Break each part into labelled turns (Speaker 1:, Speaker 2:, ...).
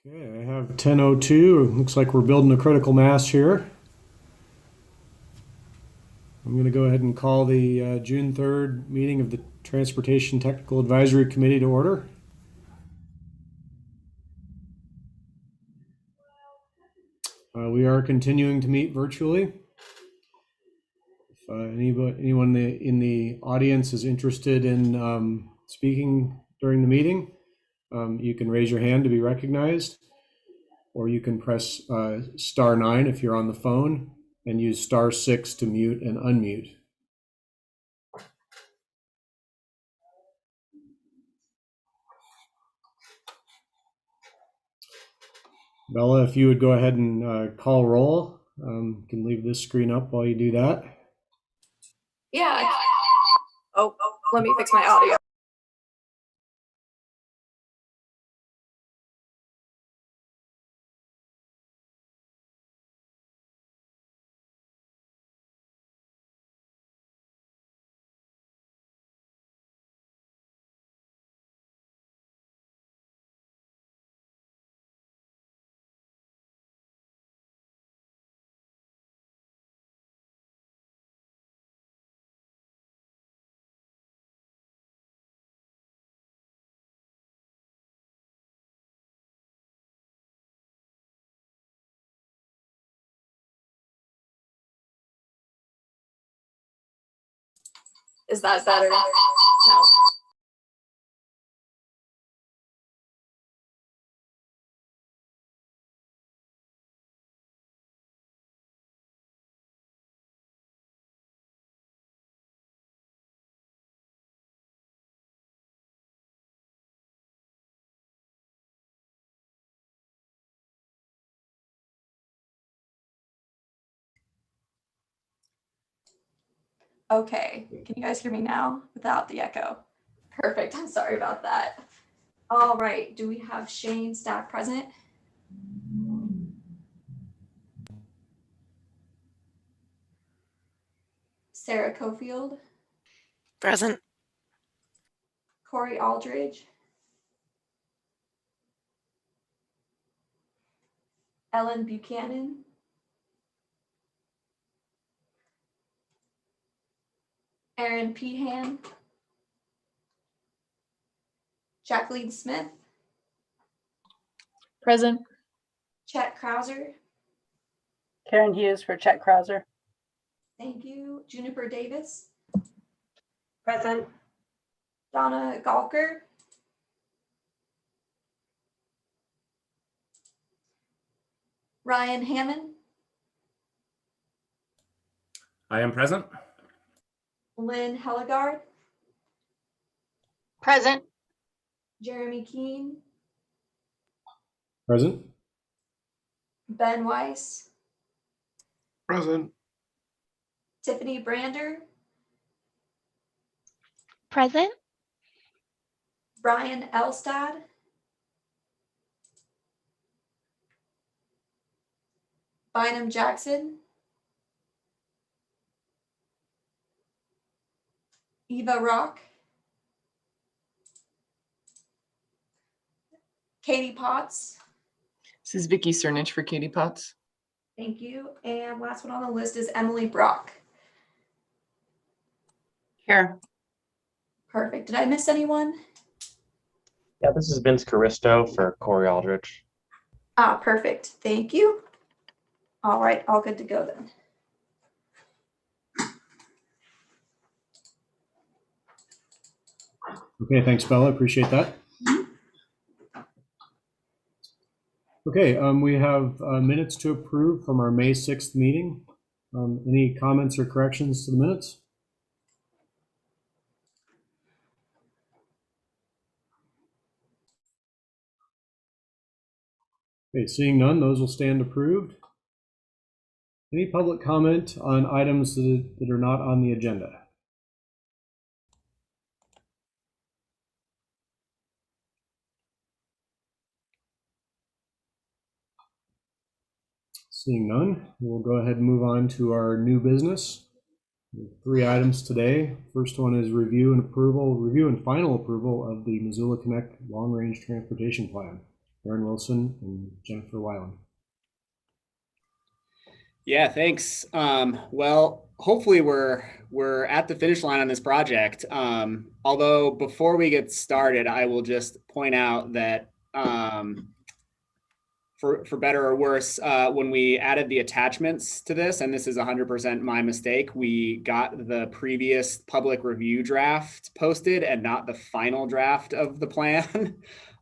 Speaker 1: Okay, I have 10:02. Looks like we're building a critical mass here. I'm going to go ahead and call the June 3rd meeting of the Transportation Technical Advisory Committee to order. We are continuing to meet virtually. If anyone in the audience is interested in speaking during the meeting, you can raise your hand to be recognized, or you can press *9 if you're on the phone and use *6 to mute and unmute. Bella, if you would go ahead and call roll, you can leave this screen up while you do that.
Speaker 2: Yeah. Oh, let me fix my audio. Is that better? No. Okay, can you guys hear me now without the echo? Perfect, I'm sorry about that. All right, do we have Shane staff present? Sarah Cofield?
Speaker 3: Present.
Speaker 2: Corey Aldridge? Ellen Buchanan? Aaron Peahan? Jacqueline Smith?
Speaker 4: Present.
Speaker 2: Chet Krauser?
Speaker 4: Karen Hughes for Chet Krauser.
Speaker 2: Thank you. Juniper Davis?
Speaker 4: Present.
Speaker 2: Donna Gawker? Ryan Hammond?
Speaker 5: I am present.
Speaker 2: Lynn Hellegard?
Speaker 4: Present.
Speaker 2: Jeremy Keene?
Speaker 1: Present?
Speaker 2: Ben Weiss?
Speaker 5: Present.
Speaker 2: Tiffany Brander?
Speaker 6: Present.
Speaker 2: Brian Elstad? Bynum Jackson? Eva Rock? Katie Potts?
Speaker 3: This is Vicky Cernich for Katie Potts.
Speaker 2: Thank you. And last one on the list is Emily Brock.
Speaker 3: Here.
Speaker 2: Perfect. Did I miss anyone?
Speaker 7: Yeah, this is Vince Caristo for Corey Aldrich.
Speaker 2: Perfect. Thank you. All right, all good to go then.
Speaker 1: Okay, thanks, Bella. Appreciate that. Okay, we have minutes to approve from our May 6th meeting. Any comments or corrections to the minutes? Okay, seeing none, those will stand approved. Any public comment on items that are not on the agenda? Seeing none, we'll go ahead and move on to our new business. 3 items today. First one is review and final approval of the Missoula Connect Long Range Transportation Plan. Aaron Wilson and Jennifer Weiland.
Speaker 6: Yeah, thanks. Well, hopefully we're at the finish line on this project. Although before we get started, I will just point out that for better or worse, when we added the attachments to this, and this is 100% my mistake, we got the previous public review draft posted and not the final draft of the plan.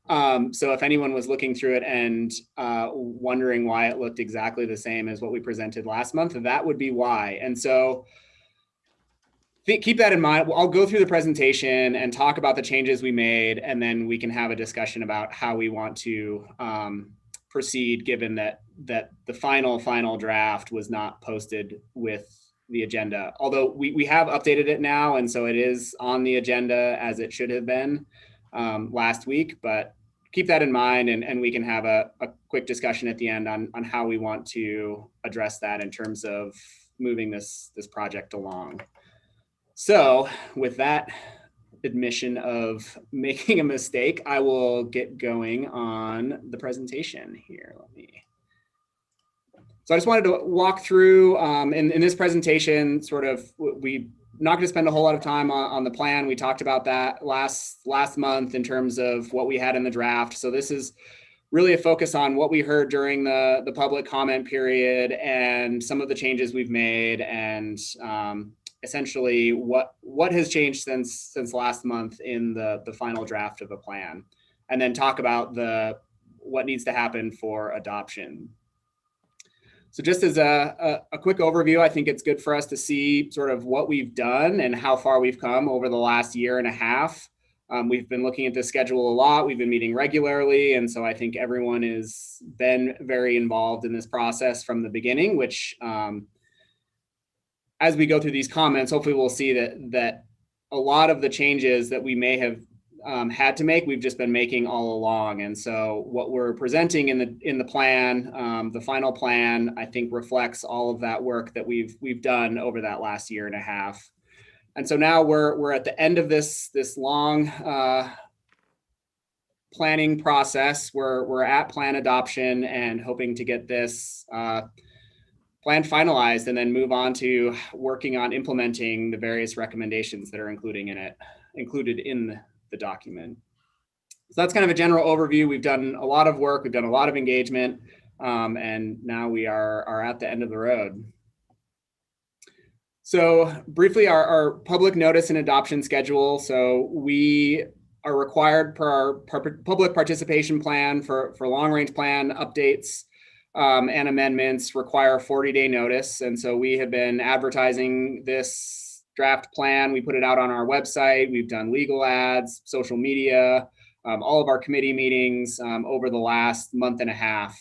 Speaker 6: So if anyone was looking through it and wondering why it looked exactly the same as what we presented last month, that would be why. And so keep that in mind. I'll go through the presentation and talk about the changes we made, and then we can have a discussion about how we want to proceed, given that the final draft was not posted with the agenda. Although we have updated it now, and so it is on the agenda as it should have been last week, but keep that in mind, and we can have a quick discussion at the end on how we want to address that in terms of moving this project along. So with that admission of making a mistake, I will get going on the presentation here. So I just wanted to walk through in this presentation, sort of, we not going to spend a whole lot of time on the plan. We talked about that last month in terms of what we had in the draft. So this is really a focus on what we heard during the public comment period and some of the changes we've made, and essentially what has changed since last month in the final draft of the plan, and then talk about what needs to happen for adoption. So just as a quick overview, I think it's good for us to see sort of what we've done and how far we've come over the last year and a half. We've been looking at the schedule a lot. We've been meeting regularly. And so I think everyone has been very involved in this process from the beginning, which as we go through these comments, hopefully we'll see that a lot of the changes that we may have had to make, we've just been making all along. And so what we're presenting in the plan, the final plan, I think reflects all of that work that we've done over that last year and a half. And so now we're at the end of this long planning process. We're at plan adoption and hoping to get this plan finalized and then move on to working on implementing the various recommendations that are included in the document. So that's kind of a general overview. We've done a lot of work, we've done a lot of engagement, and now we are at the end of the road. So briefly, our public notice and adoption schedule. So we are required per our public participation plan for long-range plan updates and amendments require a 40-day notice. And so we have been advertising this draft plan. We put it out on our website. We've done legal ads, social media, all of our committee meetings over the last month and a half.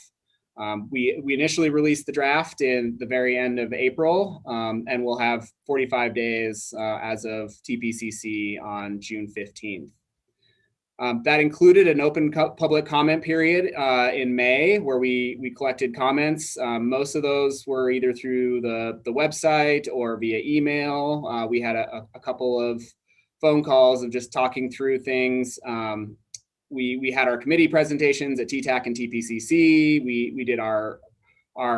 Speaker 6: We initially released the draft in the very end of April, and we'll have 45 days as of TPCC on June 15th. That included an open public comment period in May where we collected comments. Most of those were either through the website or via email. We had a couple of phone calls of just talking through things. We had our committee presentations at TTAC and TPCC. We did our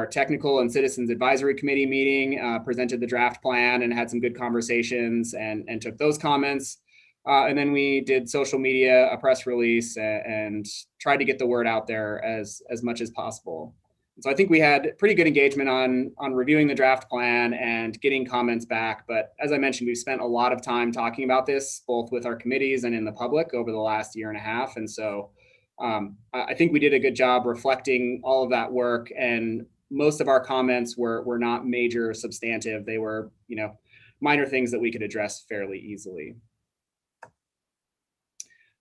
Speaker 6: technical and citizens advisory committee meeting, presented the draft plan and had some good conversations and took those comments. And then we did social media, a press release, and tried to get the word out there as much as possible. So I think we had pretty good engagement on reviewing the draft plan and getting comments back. But as I mentioned, we've spent a lot of time talking about this, both with our committees and in the public over the last year and a half. And so I think we did a good job reflecting all of that work. And most of our comments were not major substantive. They were, minor things that we could address fairly easily.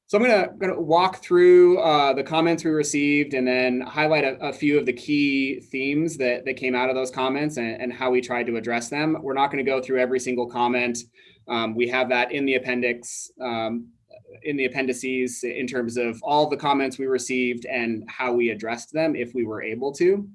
Speaker 6: So I'm going to walk through the comments we received and then highlight a few of the key themes that came out of those comments and how we tried to address them. We're not going to go through every single comment. We have that in the appendix, in the appendices in terms of all the comments we received and how we addressed them if we were able to.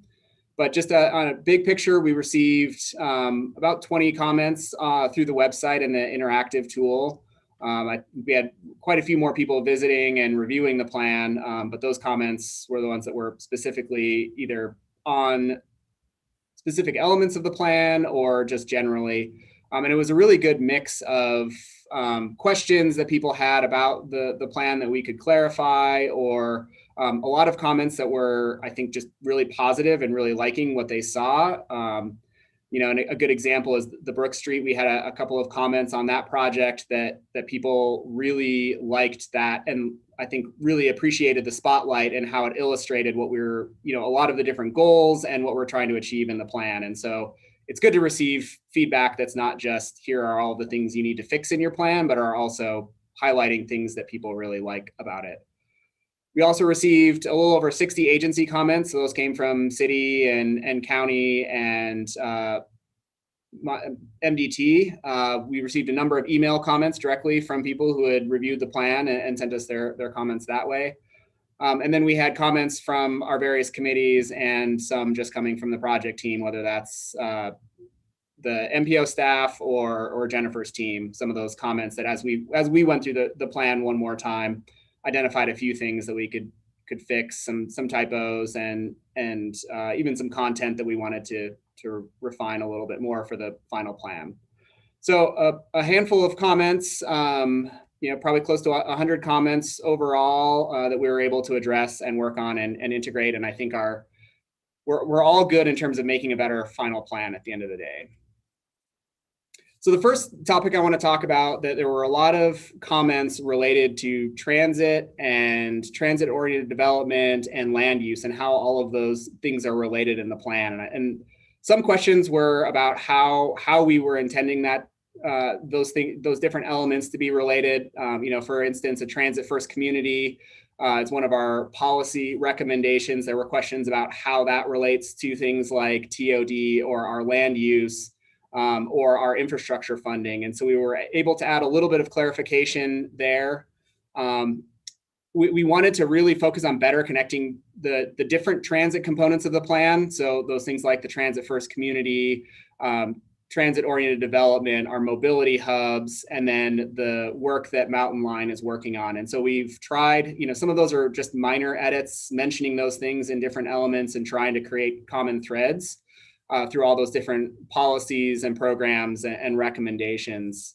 Speaker 6: But just on a big picture, we received about 20 comments through the website and the interactive tool. We had quite a few more people visiting and reviewing the plan, but those comments were the ones that were specifically either on specific elements of the plan or just generally. And it was a really good mix of questions that people had about the plan that we could clarify, or a lot of comments that were, I think, just really positive and really liking what they saw. And a good example is the Brook Street. We had a couple of comments on that project that people really liked that, and I think really appreciated the spotlight and how it illustrated what a lot of the different goals and what we're trying to achieve in the plan. And so it's good to receive feedback that's not just, here are all the things you need to fix in your plan, but are also highlighting things that people really like about it. We also received a little over 60 agency comments. So those came from city and county and MDT. We received a number of email comments directly from people who had reviewed the plan and sent us their comments that way. And then we had comments from our various committees and some just coming from the project team, whether that's the MPO staff or Jennifer's team. Some of those comments that as we went through the plan one more time, identified a few things that we could fix, some typos and even some content that we wanted to refine a little bit more for the final plan. So a handful of comments, probably close to 100 comments overall that we were able to address and work on and integrate. And I think we're all good in terms of making a better final plan at the end of the day. So the first topic I want to talk about, that there were a lot of comments related to transit and transit-oriented development and land use and how all of those things are related in the plan. And some questions were about how we were intending that those different elements to be related. For instance, a transit-first community is one of our policy recommendations. There were questions about how that relates to things like TOD or our land use. Or our infrastructure funding. And so we were able to add a little bit of clarification there. We wanted to really focus on better connecting the different transit components of the plan. So those things like the transit first community, transit oriented development, our mobility hubs, and then the work that Mountain Line is working on. And so we've tried, some of those are just minor edits, mentioning those things in different elements and trying to create common threads through all those different policies and programs and recommendations.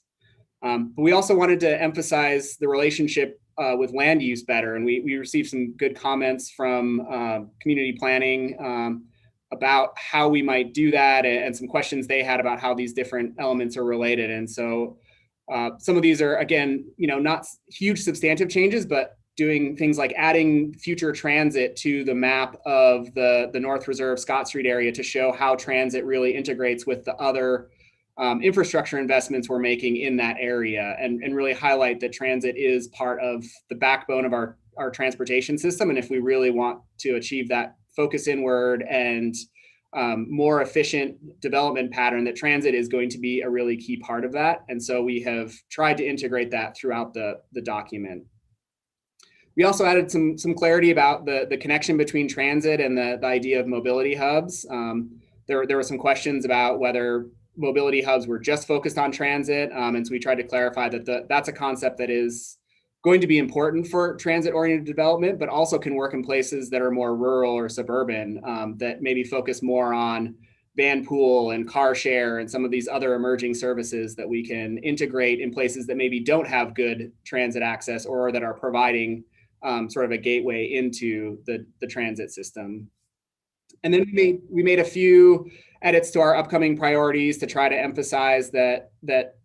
Speaker 6: But we also wanted to emphasize the relationship with land use better. And we received some good comments from community planning about how we might do that, and some questions they had about how these different elements are related. And so some of these are, again, not huge substantive changes, but doing things like adding future transit to the map of the North Reserve Scott Street area to show how transit really integrates with the other infrastructure investments we're making in that area, and really highlight that transit is part of the backbone of our transportation system. And if we really want to achieve that focus inward and more efficient development pattern, that transit is going to be a really key part of that. And so we have tried to integrate that throughout the document. We also added some clarity about the connection between transit and the idea of mobility hubs. There were some questions about whether mobility hubs were just focused on transit. And so we tried to clarify that that's a concept that is going to be important for transit-oriented development, but also can work in places that are more rural or suburban, that maybe focus more on van pool and car share and some of these other emerging services that we can integrate in places that maybe don't have good transit access or that are providing sort of a gateway into the transit system. And then we made a few edits to our upcoming priorities to try to emphasize that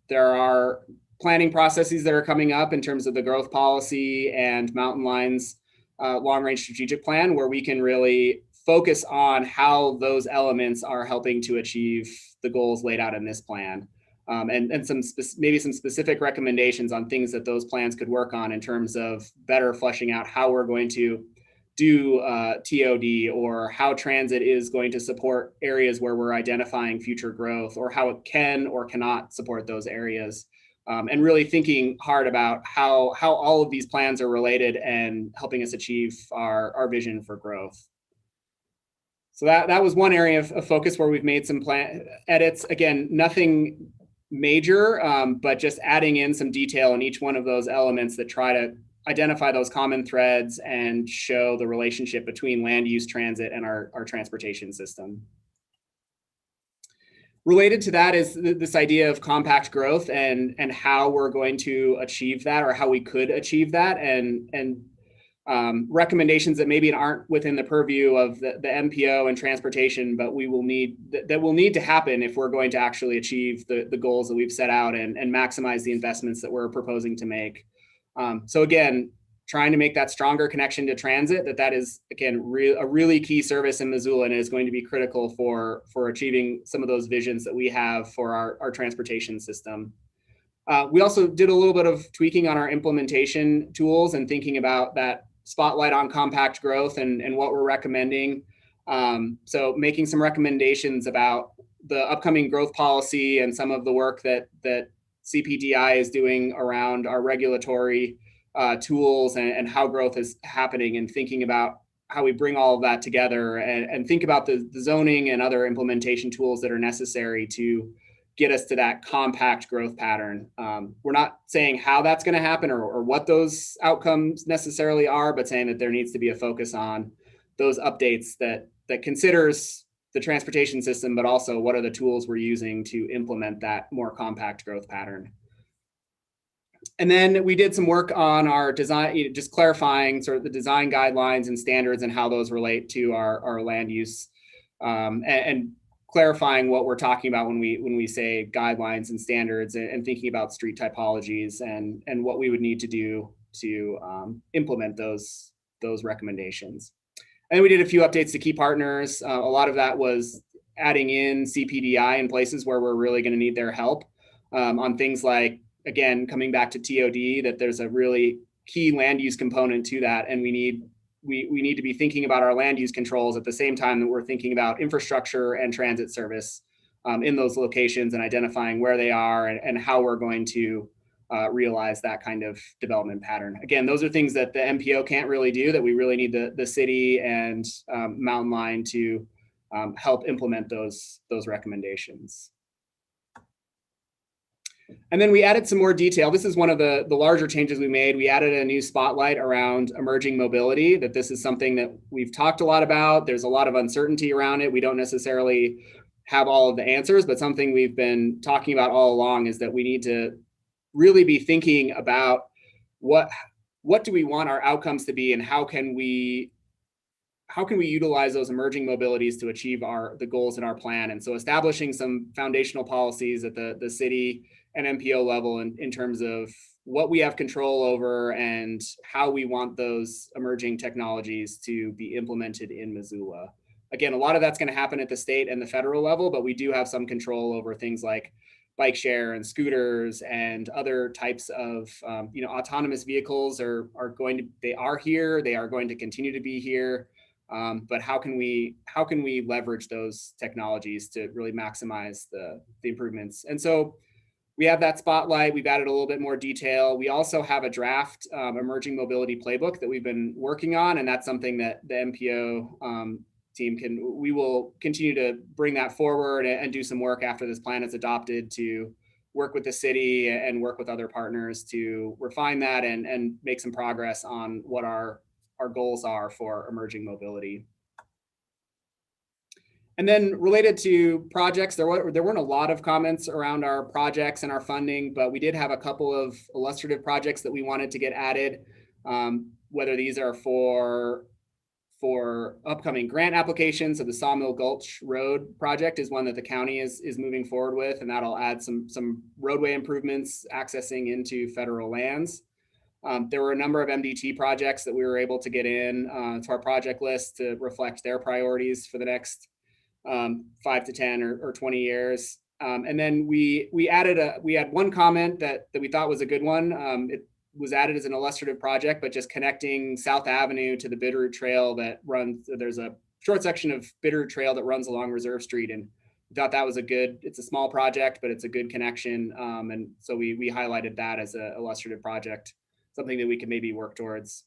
Speaker 6: there are planning processes that are coming up in terms of the growth policy and Mountain Line's long-range strategic plan, where we can really focus on how those elements are helping to achieve the goals laid out in this plan. And maybe some specific recommendations on things that those plans could work on in terms of better fleshing out how we're going to do TOD, or how transit is going to support areas where we're identifying future growth, or how it can or cannot support those areas. And really thinking hard about how all of these plans are related and helping us achieve our vision for growth. So that was one area of focus where we've made some plan edits. Again, nothing major, but just adding in some detail in each one of those elements that try to identify those common threads and show the relationship between land use, transit, and our transportation system. Related to that is this idea of compact growth and how we're going to achieve that, or how we could achieve that, and recommendations that maybe aren't within the purview of the MPO and transportation, but we will need that will need to happen if we're going to actually achieve the goals that we've set out and maximize the investments that we're proposing to make. So again, trying to make that stronger connection to transit, that is, again, a really key service in Missoula, and is going to be critical for achieving some of those visions that we have for our transportation system. We also did a little bit of tweaking on our implementation tools and thinking about that spotlight on compact growth and what we're recommending. So making some recommendations about the upcoming growth policy and some of the work that CPDI is doing around our regulatory tools and how growth is happening, and thinking about how we bring all of that together and think about the zoning and other implementation tools that are necessary to get us to that compact growth pattern. We're not saying how that's going to happen or what those outcomes necessarily are, but saying that there needs to be a focus on those updates that considers the transportation system, but also what are the tools we're using to implement that more compact growth pattern. And then we did some work on our design, just clarifying sort of the design guidelines and standards and how those relate to our land use, and clarifying what we're talking about when we say guidelines and standards, and thinking about street typologies and what we would need to do to implement those recommendations. And then we did a few updates to key partners. A lot of that was adding in CPDI in places where we're really going to need their help on things like, again, coming back to TOD, that there's a really key land use component to that, and we need to be thinking about our land use controls at the same time that we're thinking about infrastructure and transit service in those locations, and identifying where they are and how we're going to realize that kind of development pattern. Again, those are things that the MPO can't really do, that we really need the city and Mountain Line to help implement those recommendations. And then we added some more detail. This is one of the larger changes we made. We added a new spotlight around emerging mobility, that this is something that we've talked a lot about. There's a lot of uncertainty around it. We don't necessarily have all of the answers, but something we've been talking about all along is that we need to really be thinking about what do we want our outcomes to be, and how can we utilize those emerging mobilities to achieve the goals in our plan. And so establishing some foundational policies at the city and MPO level in terms of what we have control over and how we want those emerging technologies to be implemented in Missoula. Again, a lot of that's going to happen at the state and the federal level, but we do have some control over things like bike share and scooters and other types of autonomous vehicles are here. They are going to continue to be here. But how can we leverage those technologies to really maximize the improvements? And so we have that spotlight. We've added a little bit more detail. We also have a draft emerging mobility playbook that we've been working on, and that's something that the MPO team we will continue to bring that forward and do some work after this plan is adopted to work with the city and work with other partners to refine that and make some progress on what our goals are for emerging mobility. And then related to projects, there weren't a lot of comments around our projects and our funding, but we did have a couple of illustrative projects that we wanted to get added, whether these are for upcoming grant applications. So the Sawmill Gulch Road project is one that the county is moving forward with, and that'll add some roadway improvements accessing into federal lands. There were a number of MDT projects that we were able to get in to our project list to reflect their priorities for the next 5 to 10 or 20 years. And then we had one comment that we thought was a good one. It was added as an illustrative project, but just connecting South Avenue to the Bitterroot Trail that runs, there's a short section of Bitterroot Trail that runs along Reserve Street. And we thought that was it's a small project, but it's a good connection. And so we highlighted that as an illustrative project, something that we could maybe work towards.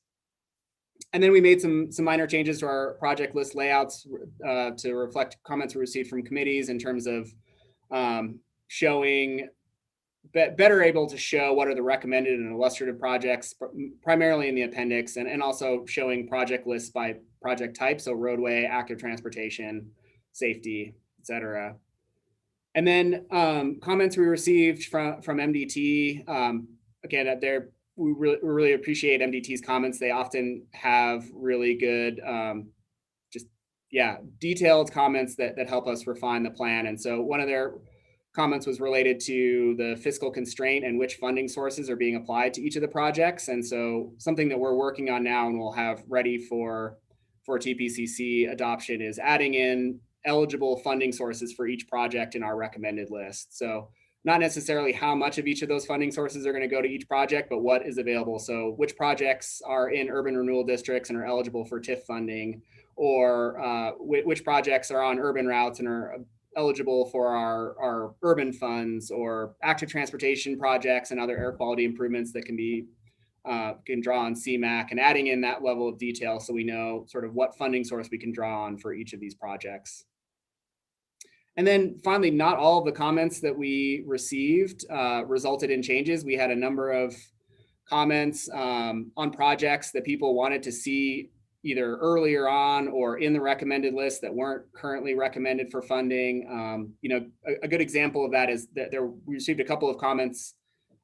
Speaker 6: And then we made some minor changes to our project list layouts to reflect comments we received from committees in terms of showing better able to show what are the recommended and illustrative projects, primarily in the appendix, and also showing project lists by project type, so roadway, active transportation, safety, etc. And then comments we received from MDT. Again, we really appreciate MDT's comments. They often have really good, detailed comments that help us refine the plan. And so one of their comments was related to the fiscal constraint and which funding sources are being applied to each of the projects. And so something that we're working on now and we'll have ready for TPCC adoption is adding in eligible funding sources for each project in our recommended list. So not necessarily how much of each of those funding sources are going to go to each project, but what is available. So which projects are in urban renewal districts and are eligible for TIF funding, or which projects are on urban routes and are eligible for our urban funds, or active transportation projects and other air quality improvements that can draw on CMAQ, and adding in that level of detail so we know sort of what funding source we can draw on for each of these projects. And then finally, not all of the comments that we received resulted in changes. We had a number of comments on projects that people wanted to see either earlier on or in the recommended list that weren't currently recommended for funding. A good example of that is that we received a couple of comments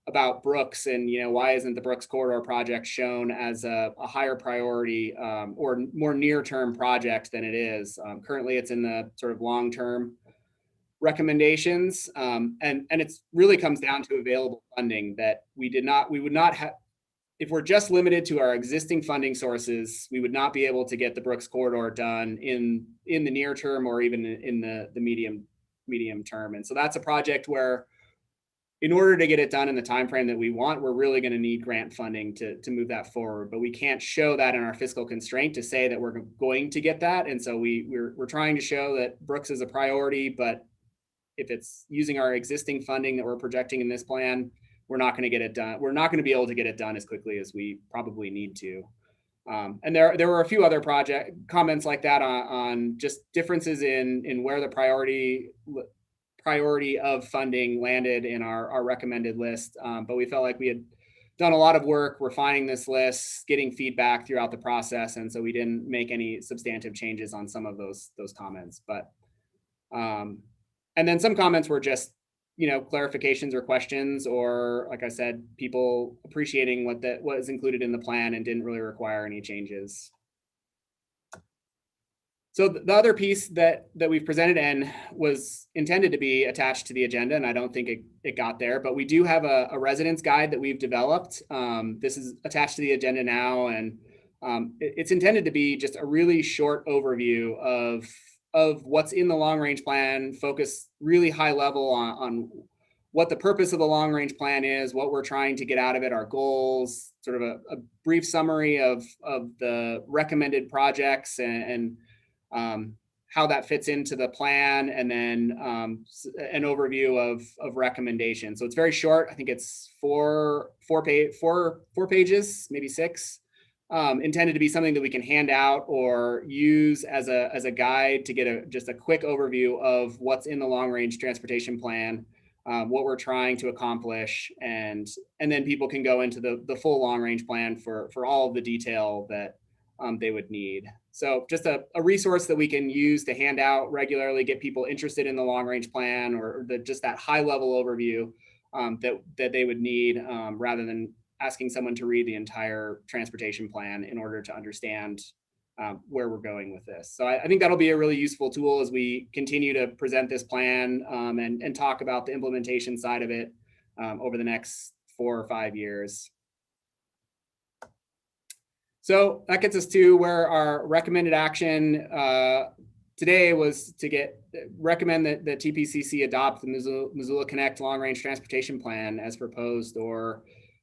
Speaker 6: about Brooks, and why isn't the Brooks corridor project shown as a higher priority or more near-term project than it is. Currently, it's in the sort of long-term recommendations, and it really comes down to available funding that we would not have. If we're just limited to our existing funding sources, we would not be able to get the Brooks corridor done in the near term or even in the medium term. And so that's a project where, in order to get it done in the time frame that we want, we're really going to need grant funding to move that forward. But we can't show that in our fiscal constraint to say that we're going to get that. And so we're trying to show that Brooks is a priority, but if it's using our existing funding that we're projecting in this plan, we're not going to get it done. We're not going to be able to get it done as quickly as we probably need to. And there were a few other project comments like that on just differences in where the priority of funding landed in our recommended list. But we felt like we had done a lot of work refining this list, getting feedback throughout the process. And so we didn't make any substantive changes on some of those comments. But and then some comments were just clarifications or questions, or like I said, people appreciating what is included in the plan and didn't really require any changes. So the other piece that we've presented and was intended to be attached to the agenda, and I don't think it got there, but we do have a residence guide that we've developed. This is attached to the agenda now, and it's intended to be just a really short overview of what's in the long range plan, focus really high level on what the purpose of the long range plan is, what we're trying to get out of it, our goals, sort of a brief summary of the recommended projects and how that fits into the plan, and then an overview of recommendations. So it's very short. I think it's four pages, maybe 6. Intended to be something that we can hand out or use as a guide to get just a quick overview of what's in the long range transportation plan, what we're trying to accomplish, and then people can go into the full long range plan for all of the detail that they would need. So just a resource that we can use to hand out regularly, get people interested in the long range plan, or just that high level overview that they would need, rather than asking someone to read the entire transportation plan in order to understand where we're going with this. So I think that'll be a really useful tool as we continue to present this plan and talk about the implementation side of it over the next 4 or 5 years. So that gets us to where our recommended action today was to recommend that the TPCC adopt the Missoula Connect Long Range Transportation Plan as proposed, or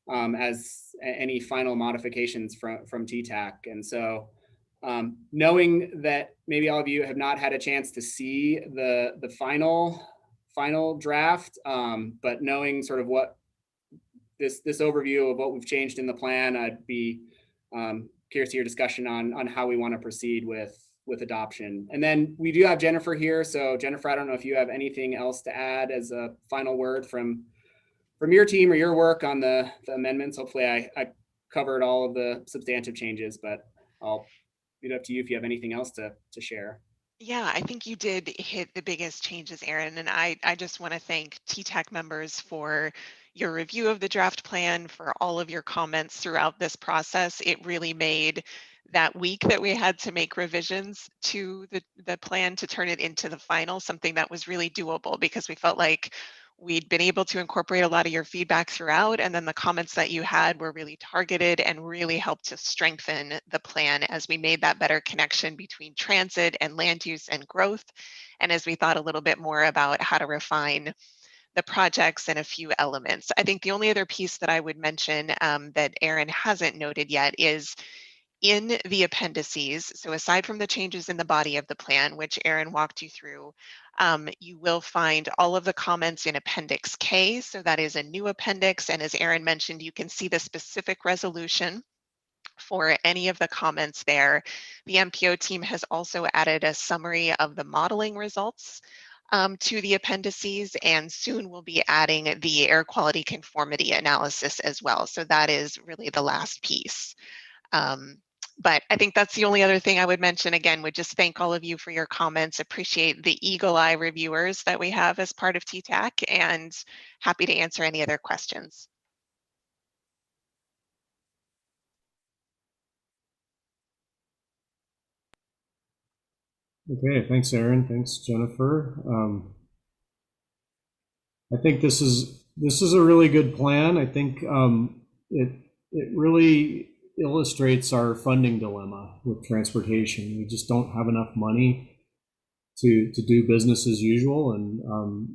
Speaker 6: as any final modifications from TTAC. And so knowing that maybe all of you have not had a chance to see the final draft, but knowing sort of what this overview of what we've changed in the plan, I'd be curious to your discussion on how we want to proceed with adoption. And then we do have Jennifer here. So Jennifer, I don't know if you have anything else to add as a final word from from your team or your work on the amendments. Hopefully I covered all of the substantive changes, but I'll leave it up to you if you have anything else to share.
Speaker 3: Yeah, I think you did hit the biggest changes, Aaron. And I just want to thank TTAC members for your review of the draft plan, for all of your comments throughout this process. It really made that week that we had to make revisions to the plan to turn it into the final something that was really doable, because we felt like we'd been able to incorporate a lot of your feedback throughout, and then the comments that you had were really targeted and really helped to strengthen the plan as we made that better connection between transit and land use and growth, and as we thought a little bit more about how to refine the projects and a few elements. I think the only other piece that I would mention that Aaron hasn't noted yet is in the appendices. So aside from the changes in the body of the plan, which Aaron walked you through, you will find all of the comments in Appendix K. So that is a new appendix. And as Aaron mentioned, you can see the specific resolution for any of the comments there. The MPO team has also added a summary of the modeling results to the appendices, and soon we'll be adding the air quality conformity analysis as well. So that is really the last piece. But I think that's the only other thing I would mention. Again, would just thank all of you for your comments. Appreciate the eagle eye reviewers that we have as part of TTAC, and happy to answer any other questions.
Speaker 1: Okay, thanks, Aaron. Thanks, Jennifer. I think this is a really good plan. I think it really illustrates our funding dilemma with transportation. We just don't have enough money to do business as usual, and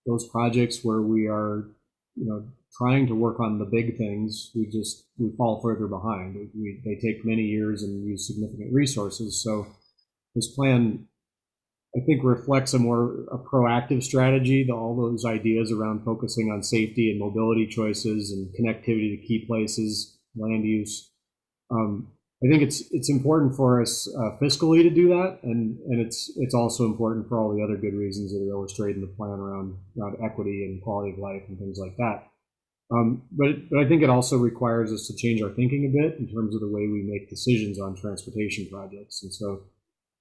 Speaker 1: those projects where we are, trying to work on the big things, we fall further behind. They take many years and use significant resources. So this plan, I think, reflects a proactive strategy to all those ideas around focusing on safety and mobility choices and connectivity to key places, land use. I think it's important for us fiscally to do that, and it's also important for all the other good reasons that are illustrated in the plan around equity and quality of life and things like that. But I think it also requires us to change our thinking a bit in terms of the way we make decisions on transportation projects, and so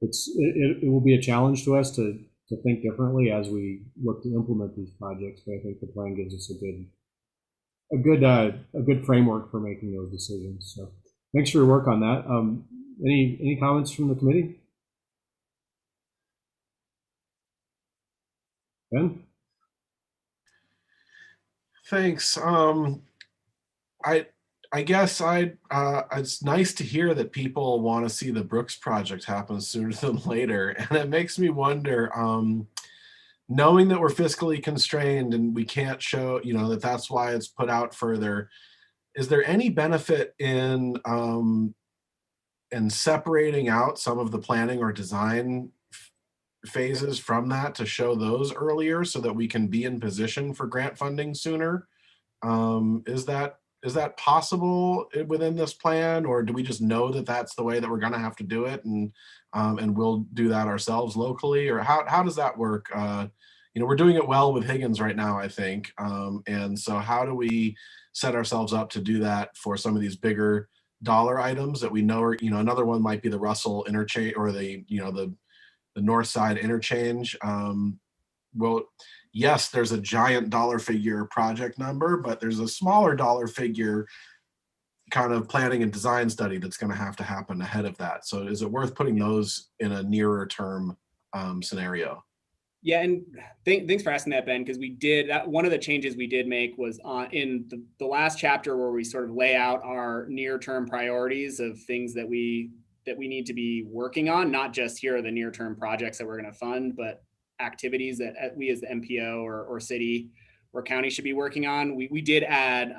Speaker 1: it will be a challenge to us to think differently as we look to implement these projects. But I think the plan gives us a good framework for making those decisions. So thanks for your work on that. Any comments from the committee? Ben?
Speaker 5: Thanks. I guess it's nice to hear that people want to see the Brooks project happen sooner than later, and it makes me wonder, knowing that we're fiscally constrained and we can't show, that's why it's put out further. Is there any benefit in separating out some of the planning or design phases from that to show those earlier so that we can be in position for grant funding sooner? Is that possible within this plan, or do we just know that that's the way that we're going to have to do it, and we'll do that ourselves locally, or how does that work? We're doing it well with Higgins right now, I think, and so how do we set ourselves up to do that for some of these bigger dollar items that we know are, another one might be the Russell interchange, or the North Side interchange. Well, yes, there's a giant dollar figure project number, but there's a smaller dollar figure kind of planning and design study that's going to have to happen ahead of that. So is it worth putting those in a nearer term scenario?
Speaker 6: Yeah, and thanks for asking that, Ben, because we did one of the changes we did make was in the last chapter where we sort of lay out our near-term priorities of things that we need to be working on, not just here are the near-term projects that we're going to fund, but activities that we as the MPO or city or county should be working on. We did add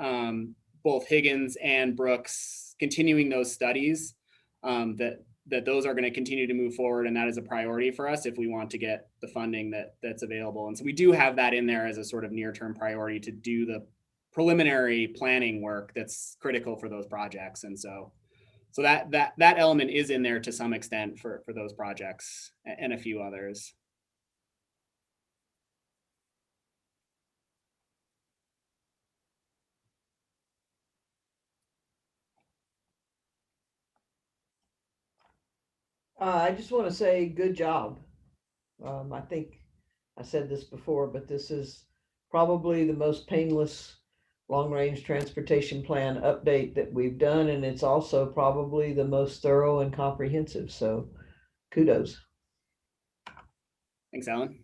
Speaker 6: both Higgins and Brooks, continuing those studies, that those are going to continue to move forward, and that is a priority for us if we want to get the funding that's available. And so we do have that in there as a sort of near-term priority to do the preliminary planning work that's critical for those projects. And so that element is in there to some extent for those projects and a few others.
Speaker 8: I just want to say good job. I think I said this before, but this is probably the most painless long-range transportation plan update that we've done, and it's also probably the most thorough and comprehensive. So kudos.
Speaker 6: Thanks, Alan.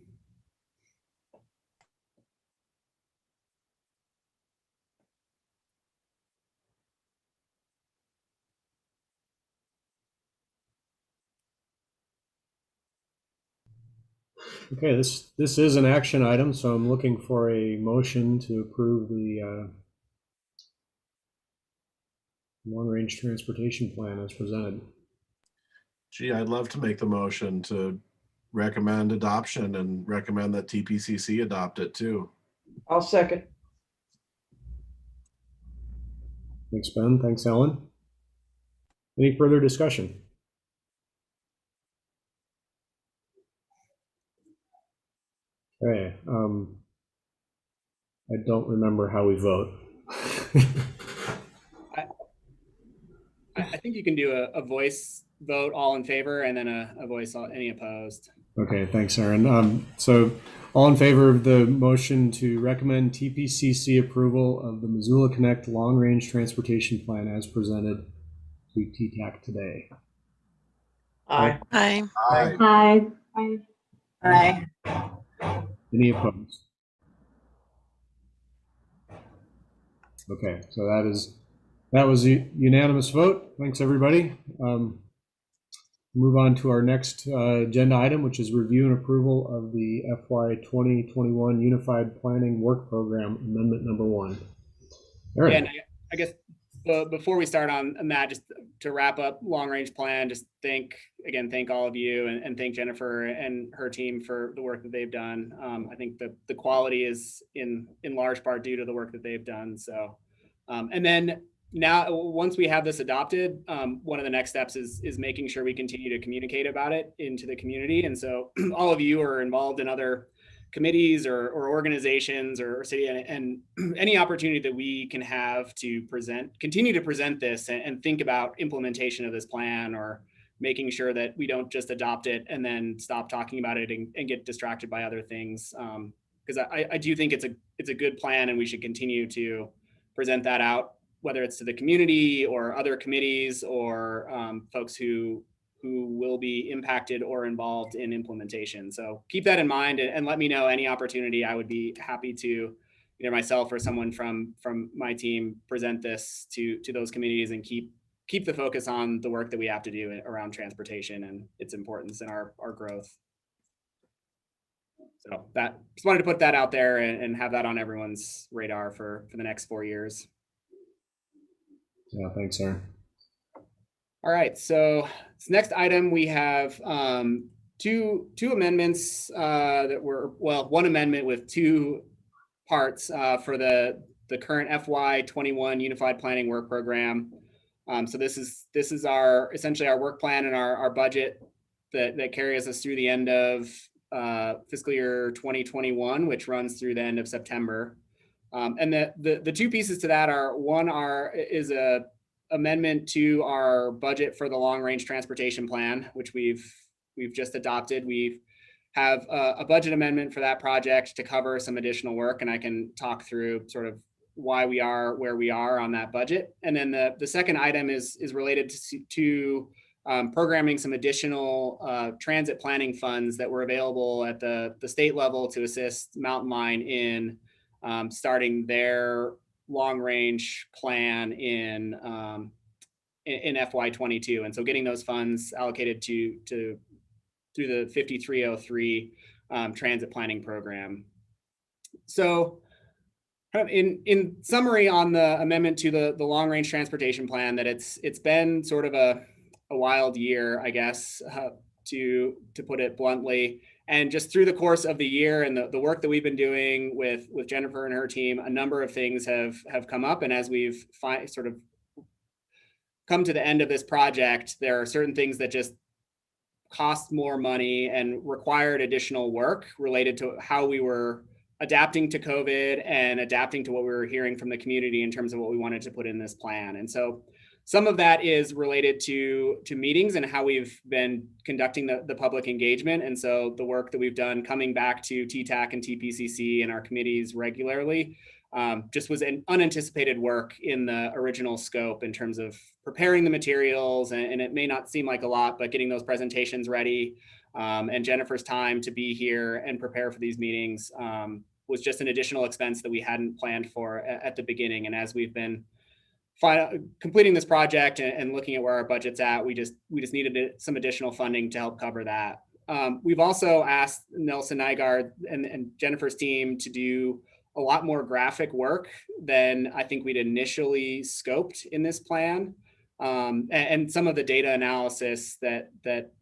Speaker 1: Okay, this is an action item, so I'm looking for a motion to approve the long-range transportation plan as presented.
Speaker 5: Gee, I'd love to make the motion to recommend adoption and recommend that TPCC adopt it too.
Speaker 8: I'll second.
Speaker 1: Thanks, Ben. Thanks, Ellen. Any further discussion? Okay, I don't remember how we vote.
Speaker 6: I think you can do a voice vote, all in favor, and then a voice, any opposed.
Speaker 1: Okay, thanks, Aaron. So all in favor of the motion to recommend TPCC approval of the Missoula Connect Long Range Transportation Plan as presented to TTAC today?
Speaker 8: Aye.
Speaker 3: Aye.
Speaker 5: Aye.
Speaker 4: Aye. Aye.
Speaker 1: Any opposed? Okay, so that was a unanimous vote. Thanks, everybody. Move on to our next agenda item, which is review and approval of the FY 2021 Unified Planning Work Program Amendment Number 1. Aaron.
Speaker 6: Yeah, and I guess before we start on that, just to wrap up long range plan, just thank all of you and thank Jennifer and her team for the work that they've done. I think the quality is in large part due to the work that they've done. So, and then now once we have this adopted, one of the next steps is making sure we continue to communicate about it into the community. And so all of you are involved in other committees or organizations or city, and any opportunity that we can have to continue to present this and think about implementation of this plan, or making sure that we don't just adopt it and then stop talking about it and get distracted by other things. Because I do think it's a good plan, and we should continue to present that out, whether it's to the community or other committees or folks who will be impacted or involved in implementation. So keep that in mind and let me know any opportunity. I would be happy to, either myself or someone from my team, present this to those committees and keep the focus on the work that we have to do around transportation and its importance in our growth. So that, just wanted to put that out there and have that on everyone's radar for the next 4 years.
Speaker 1: Yeah, thanks, Aaron.
Speaker 6: All right, so this next item, we have two amendments that were, well, one amendment with two parts for the current FY 21 Unified Planning Work Program. So this is essentially our work plan and our budget that carries us through the end of fiscal year 2021, which runs through the end of September. And the two pieces to that are, one is a amendment to our budget for the long range transportation plan, which we've just adopted. We have a budget amendment for that project to cover some additional work, and I can talk through sort of why we are where we are on that budget. And then the second item is related to programming some additional transit planning funds that were available at the state level to assist Mountain Line in starting their long range plan in FY 22. And so getting those funds allocated through the 5303 transit planning program. So in summary on the amendment to the long range transportation plan, that it's been sort of a wild year, I guess, to put it bluntly. And just through the course of the year and the work that we've been doing with Jennifer and her team, a number of things have come up. And as we've sort of come to the end of this project, there are certain things that just cost more money and required additional work related to how we were adapting to COVID and adapting to what we were hearing from the community in terms of what we wanted to put in this plan. And so some of that is related to meetings and how we've been conducting the public engagement. And so the work that we've done coming back to TTAC and TPCC and our committees regularly just was an unanticipated work in the original scope in terms of preparing the materials. And it may not seem like a lot, but getting those presentations ready and Jennifer's time to be here and prepare for these meetings was just an additional expense that we hadn't planned for at the beginning. And as we've been completing this project and looking at where our budget's at, we just needed some additional funding to help cover that. We've also asked Nelson Nygaard and Jennifer's team to do a lot more graphic work than I think we'd initially scoped in this plan. And some of the data analysis that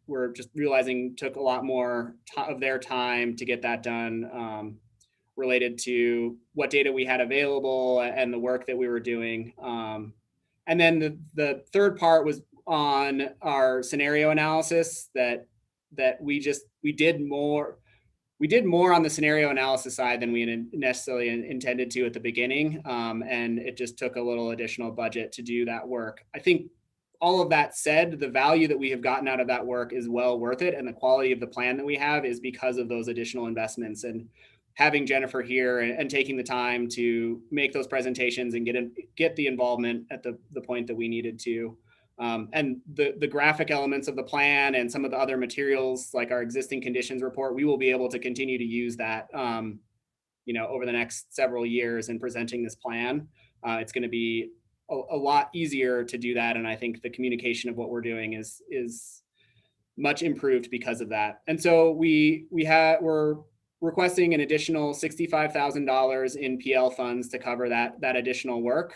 Speaker 6: we're just realizing took a lot more of their time to get that done, related to what data we had available and the work that we were doing. And then the third part was on our scenario analysis that we did more on the scenario analysis side than we had necessarily intended to at the beginning. And it just took a little additional budget to do that work. I think all of that said, the value that we have gotten out of that work is well worth it. And the quality of the plan that we have is because of those additional investments. And having Jennifer here and taking the time to make those presentations and get the involvement at the point that we needed to. And the graphic elements of the plan and some of the other materials like our existing conditions report, we will be able to continue to use that over the next several years in presenting this plan. It's going to be a lot easier to do that. And I think the communication of what we're doing is much improved because of that. And so we're requesting an additional $65,000 in PL funds to cover that additional work.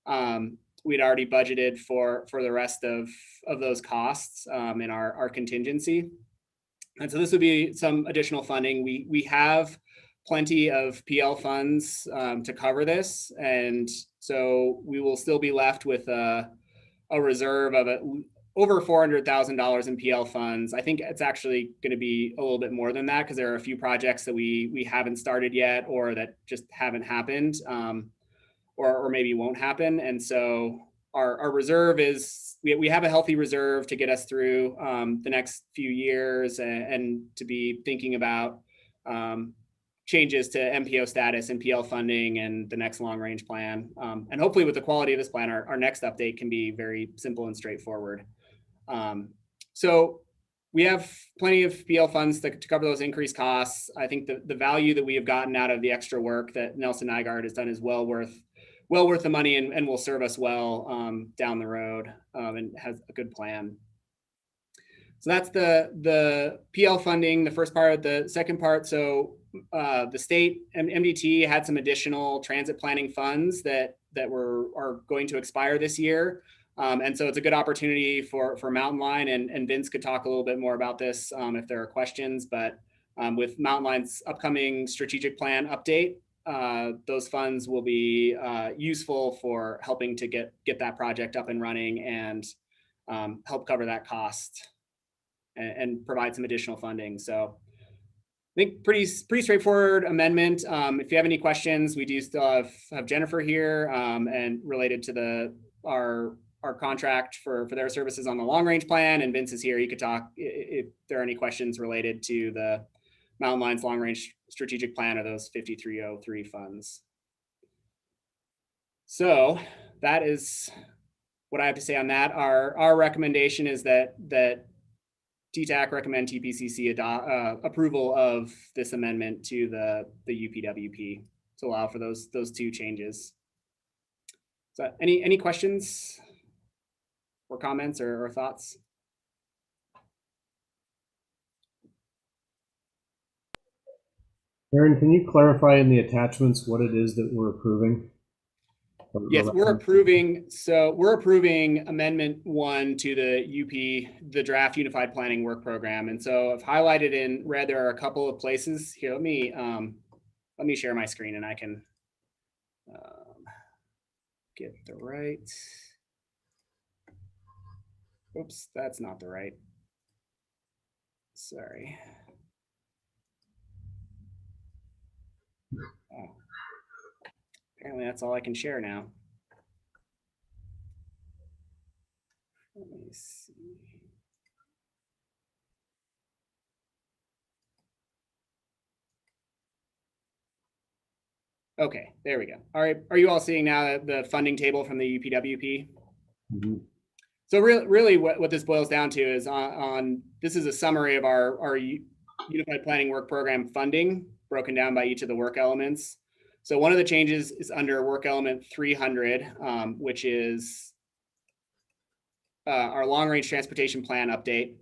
Speaker 6: We'd already budgeted for the rest of those costs in our contingency. And so this would be some additional funding. We have plenty of PL funds to cover this. And so we will still be left with a reserve of over $400,000 in PL funds. I think it's actually going to be a little bit more than that because there are a few projects that we haven't started yet or that just haven't happened or maybe won't happen. And so our reserve is, we have a healthy reserve to get us through the next few years and to be thinking about changes to MPO status and PL funding and the next long range plan. And hopefully with the quality of this plan, our next update can be very simple and straightforward. So we have plenty of PL funds to cover those increased costs. I think the value that we have gotten out of the extra work that Nelson Nygaard has done is well worth the money and will serve us well down the road and has a good plan. So that's the PL funding, the first part. The second part, so the state MDT had some additional transit planning funds that are going to expire this year. And so it's a good opportunity for Mountain Line, and Vince could talk a little bit more about this if there are questions, but with Mountain Line's upcoming strategic plan update, those funds will be useful for helping to get that project up and running and help cover that cost and provide some additional funding. So I think pretty straightforward amendment. If you have any questions, we do still have Jennifer here and related to our contract for their services on the long range plan, and Vince is here. He could talk if there are any questions related to the Mountain Line's long range strategic plan or those 5303 funds. So that is what I have to say on that. Our recommendation is that TTAC recommend TPCC approval of this amendment to the UPWP to allow for those two changes. So any questions or comments or thoughts?
Speaker 1: Aaron, can you clarify in the attachments what it is that we're approving?
Speaker 6: Yes, we're approving Amendment 1 to the draft Unified Planning Work Program. And so I've highlighted in red, there are a couple of places here. Let me share my screen and I can get the right. Oops, that's not the right. Sorry. Oh. Apparently that's all I can share now. see. Okay, there we go. All right, are you all seeing now the funding table from the UPWP?
Speaker 1: Mhm.
Speaker 6: So really what this boils down to is this is a summary of our Unified Planning Work Program funding broken down by each of the work elements. So one of the changes is under work element 300, which is our long range transportation plan update.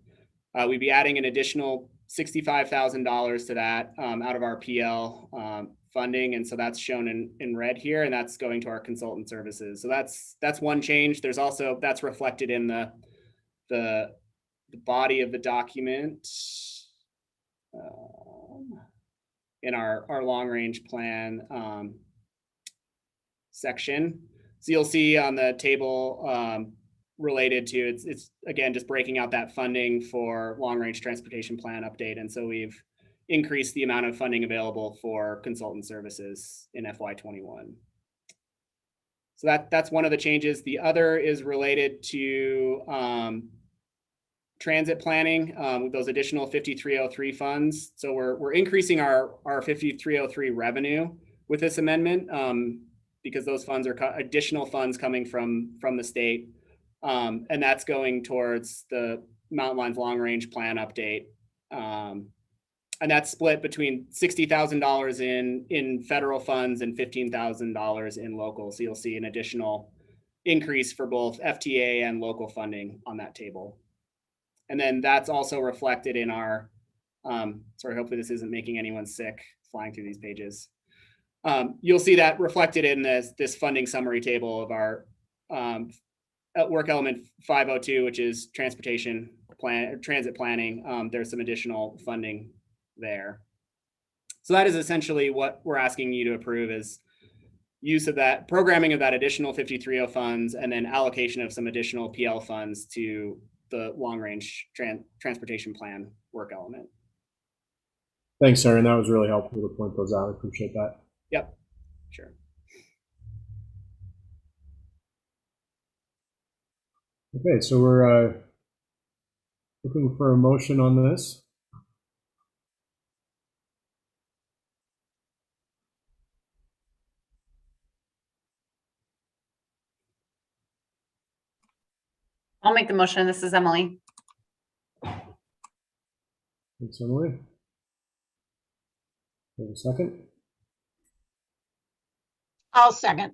Speaker 6: We'd be adding an additional $65,000 to that out of our PL funding. And so that's shown in red here, and that's going to our consultant services. So that's one change. There's also, that's reflected in the body of the document in our long range plan section. So you'll see on the table related to, it's again, just breaking out that funding for long range transportation plan update. And so we've increased the amount of funding available for consultant services in FY21. So that's one of the changes. The other is related to transit planning with those additional 5303 funds. So we're increasing our 5303 revenue with this amendment because those funds are additional funds coming from the state. And that's going towards the Mountain Lines long range plan update. And that's split between $60,000 in federal funds and $15,000 in local. So you'll see an additional increase for both FTA and local funding on that table. And then that's also reflected in our, sorry, hopefully this isn't making anyone sick flying through these pages. You'll see that reflected in this funding summary table of our work element 502, which is transportation plan, transit planning. There's some additional funding there. So that is essentially what we're asking you to approve, is use of that programming of that additional 53O funds and then allocation of some additional PL funds to the long range transportation plan work element.
Speaker 1: Thanks, Aaron. That was really helpful to point those out. I appreciate that.
Speaker 6: Yep, sure.
Speaker 1: Okay, so we're looking for a motion on this.
Speaker 4: I'll make the motion. This is Emily.
Speaker 1: Thanks, Emily. Have a second?
Speaker 9: I'll second.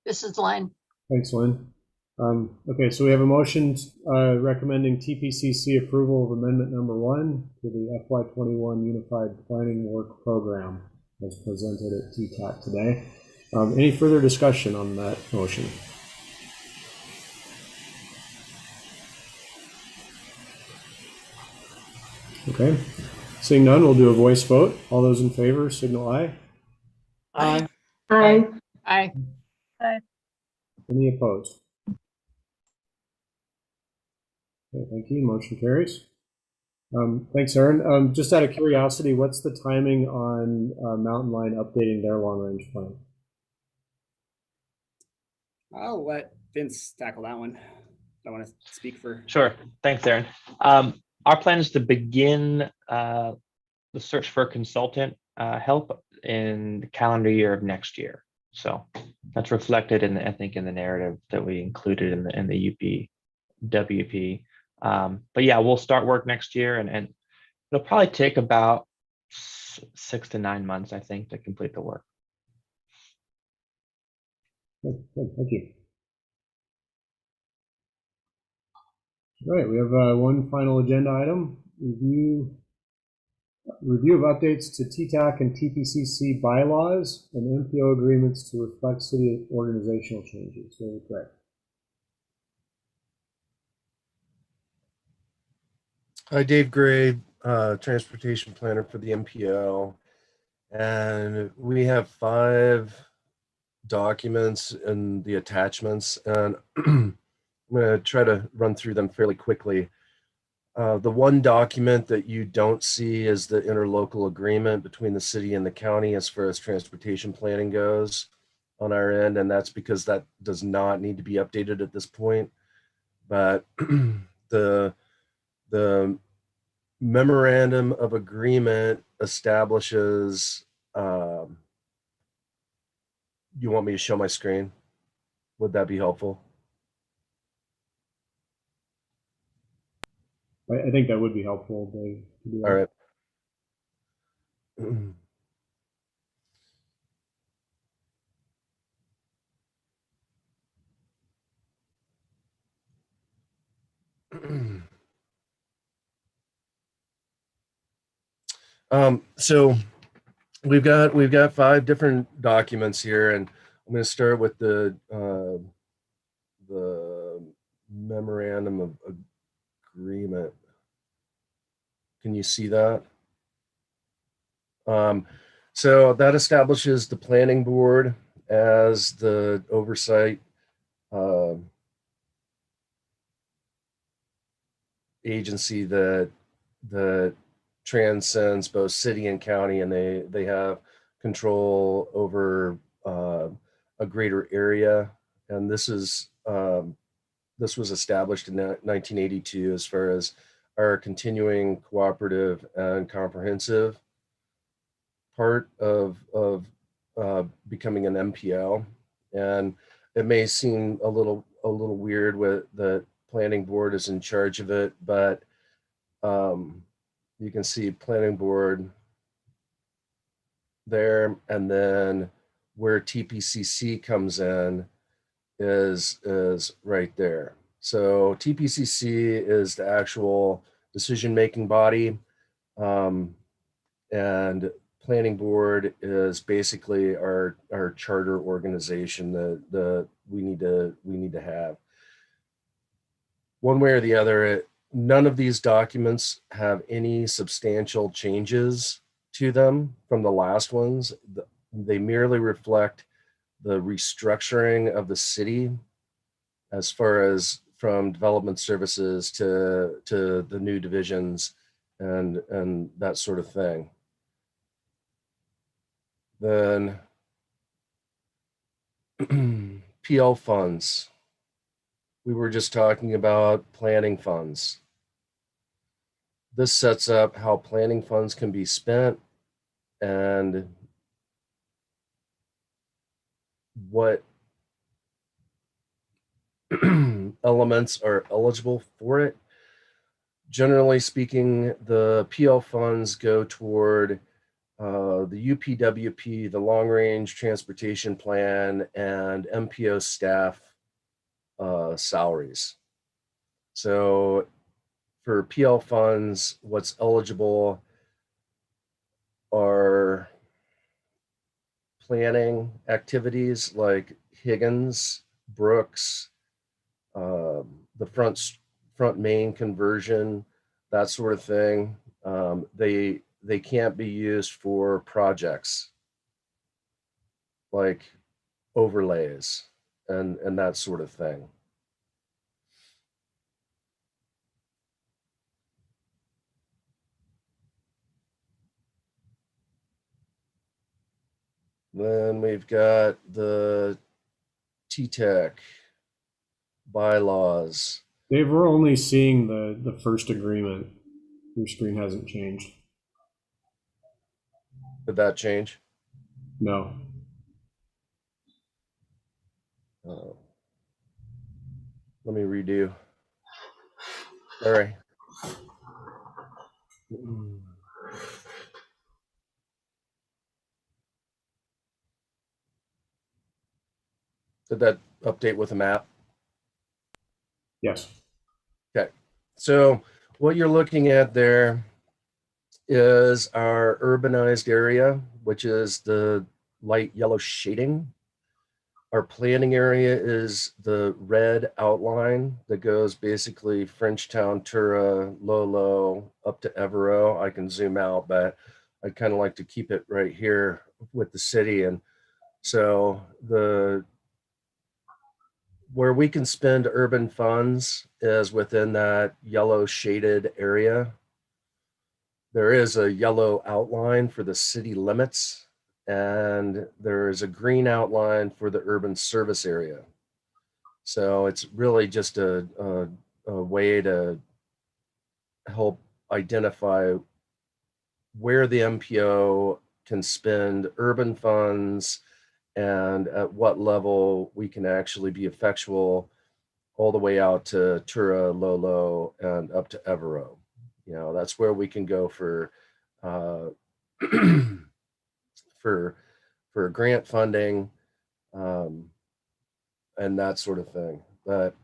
Speaker 9: This is Lynn.
Speaker 1: Thanks, Lynn. Okay, so we have a motion recommending TPCC approval of amendment number 1 to the FY21 Unified Planning Work Program as presented at TTAC today. Any further discussion on that motion? Okay, seeing none, we'll do a voice vote. All those in favor signal aye.
Speaker 8: Aye.
Speaker 9: Aye. Aye.
Speaker 1: Any opposed? Okay, thank you. Motion carries. Thanks, Aaron. Just out of curiosity, what's the timing on Mountain Line updating their long-range plan?
Speaker 6: I'll let Vince tackle that one. I want to speak for.
Speaker 7: Sure. Thanks, Aaron. Our plan is to begin the search for a consultant help in the calendar year of next year. So that's reflected in I think in the narrative that we included in the UPWP. But yeah, we'll start work next year, and it'll probably take about 6 to 9 months, I think, to complete the work.
Speaker 1: Good, thank you. All right, we have one final agenda item: review of updates to TTAC and TPCC bylaws and MPO agreements to reflect city organizational changes. Very correct.
Speaker 10: Hi, Dave Gray, transportation planner for the MPO. And we have 5 documents in the attachments, and I'm going to try to run through them fairly quickly. The one document that you don't see is the interlocal agreement between the city and the county as far as transportation planning goes on our end, and that's because that does not need to be updated at this point. but the the memorandum of agreement establishes. You want me to show my screen? Would that be helpful?
Speaker 1: I think that would be helpful, Dave, to do
Speaker 10: All
Speaker 1: that.
Speaker 10: right. So we've got 5 different documents here, and I'm going to start with the memorandum of agreement. Can you see that? So that establishes the planning board as the oversight agency that transcends both city and county, and they have control over a greater area. And this was established in 1982 as far as our continuing cooperative and comprehensive part of becoming an MPO. And it may seem a little weird with the planning board is in charge of it, but you can see planning board there, and then where TPCC comes in is right there. So TPCC is the actual decision-making body, and planning board is basically our charter organization that we need to have. One way or the other, none of these documents have any substantial changes to them from the last ones. They merely reflect the restructuring of the city as far as from development services to the new divisions and that sort of thing. Then PL funds. We were just talking about planning funds. This sets up how planning funds can be spent and what elements are eligible for it. Generally speaking, the PL funds go toward the UPWP, the Long Range Transportation Plan, and MPO staff salaries. So for PL funds, what's eligible are planning activities like Higgins, Brooks, the front main conversion, that sort of thing. They can't be used for projects like overlays and that sort of thing. Then we've got the TTEC bylaws.
Speaker 1: Dave, we're only seeing the first agreement. Your screen hasn't changed.
Speaker 10: Did that change?
Speaker 1: No.
Speaker 10: Let me redo. All right. Did that update with a map?
Speaker 1: Yes.
Speaker 10: Okay. So what you're looking at there is our urbanized area, which is the light yellow shading. Our planning area is the red outline that goes basically Frenchtown, Tura, Lolo, up to Evero. I can zoom out, but I kind of like to keep it right here with the city. And so where we can spend urban funds is within that yellow shaded area. There is a yellow outline for the city limits, and there is a green outline for the urban service area. So it's really just a way to help identify where the MPO can spend urban funds and at what level we can actually be effectual all the way out to Tura, Lolo, and up to Evero. You know, that's where we can go for for grant funding and that sort of thing. But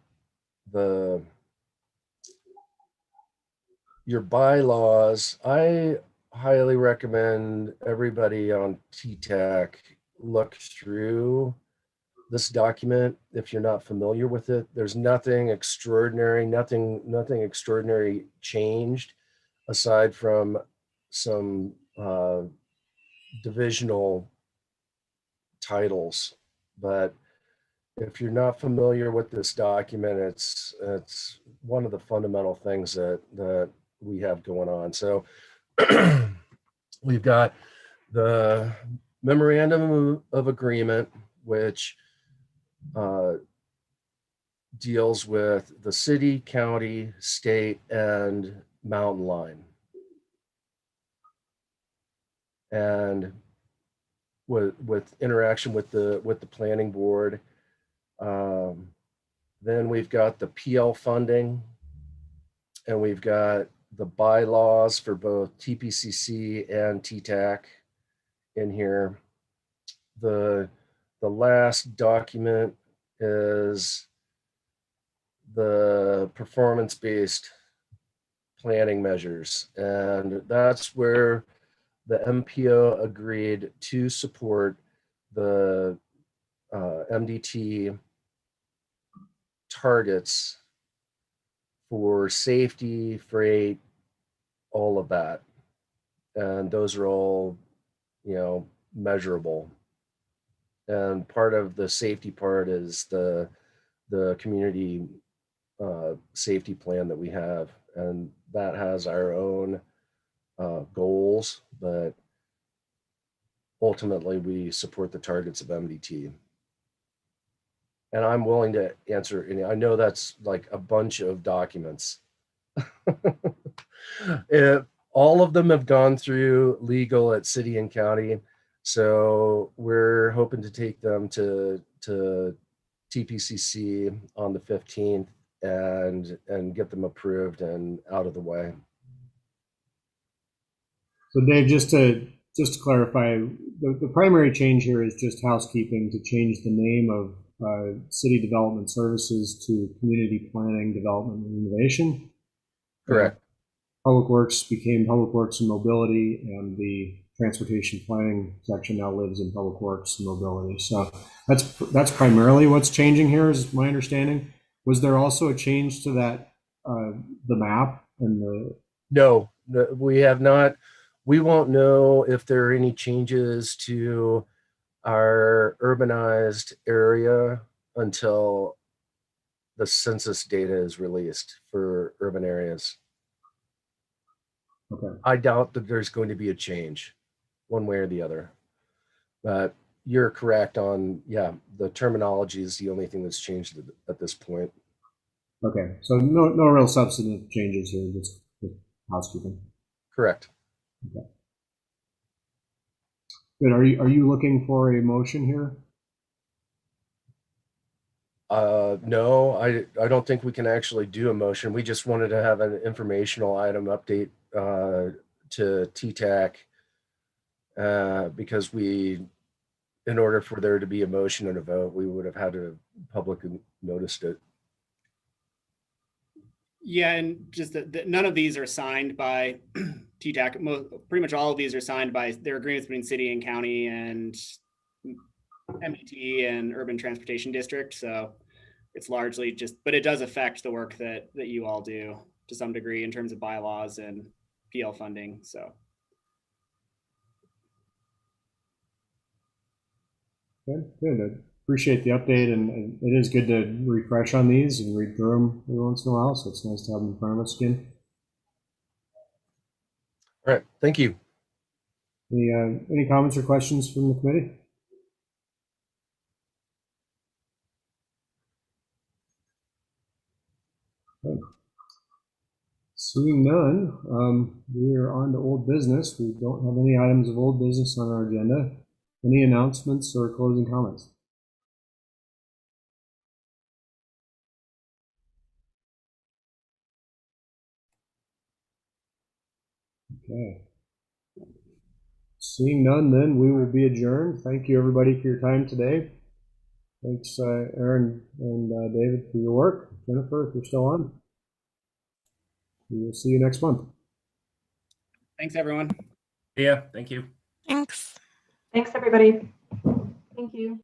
Speaker 10: your bylaws, I highly recommend everybody on TTAC look through this document if you're not familiar with it. There's nothing extraordinary, nothing extraordinary changed aside from some divisional titles. But if you're not familiar with this document, it's one of the fundamental things that we have going on. So we've got the memorandum of agreement, which deals with the city, county, state, and mountain line. And with interaction with the planning board. Then we've got the PL funding, and we've got the bylaws for both TPCC and TTAC in here. The last document is the performance-based planning measures, and that's where the MPO agreed to support the MDT targets for safety, freight, all of that. And those are all, you know, measurable. And part of the safety part is the community safety plan that we have. And that has our own goals, but ultimately we support the targets of MDT. And I'm willing to answer any. I know that's like a bunch of documents. All of them have gone through legal at city and county. So we're hoping to take them to TPCC on the 15th and get them approved and out of the way.
Speaker 1: So Dave, just to clarify, the primary change here is just housekeeping to change the name of City Development Services to Community Planning, Development, and Innovation.
Speaker 10: Correct.
Speaker 1: Public Works became Public Works and Mobility, and the Transportation Planning section now lives in Public Works and Mobility. So that's primarily what's changing here, is my understanding. Was there also a change to that, the map and the?
Speaker 10: No, we have not. We won't know if there are any changes to our urbanized area until the census data is released for urban areas.
Speaker 1: Okay.
Speaker 10: I doubt that there's going to be a change one way or the other. But you're correct on, yeah, the terminology is the only thing that's changed at this point.
Speaker 1: Okay, so no real substantive changes here, just housekeeping.
Speaker 10: Correct.
Speaker 1: Okay. Good. Are you looking for a motion here?
Speaker 10: No, I don't think we can actually do a motion. We just wanted to have an informational item update to TTAC because in order for there to be a motion and a vote, we would have had to publicly noticed it.
Speaker 6: Yeah, and just that none of these are signed by TTAC. Pretty much all of these are signed by their agreements between city and county and MDT and Urban Transportation District. So it's largely just, but it does affect the work that you all do to some degree in terms of bylaws and PL funding. So.
Speaker 1: Good. I appreciate the update, and it is good to refresh on these and read through them every once in a while. So it's nice to have them in front of us again.
Speaker 10: All right. Thank you.
Speaker 1: Any comments or questions from the committee? Okay. Seeing none, we are on to old business. We don't have any items of old business on our agenda. Any announcements or closing comments? Okay. Seeing none, then we will be adjourned. Thank you, everybody, for your time today. Thanks, Aaron and David, for your work. Jennifer, if you're still on. We will see you next month.
Speaker 6: Thanks, everyone.
Speaker 11: Yeah, thank you.
Speaker 3: Thanks.
Speaker 2: Thanks, everybody. Thank you.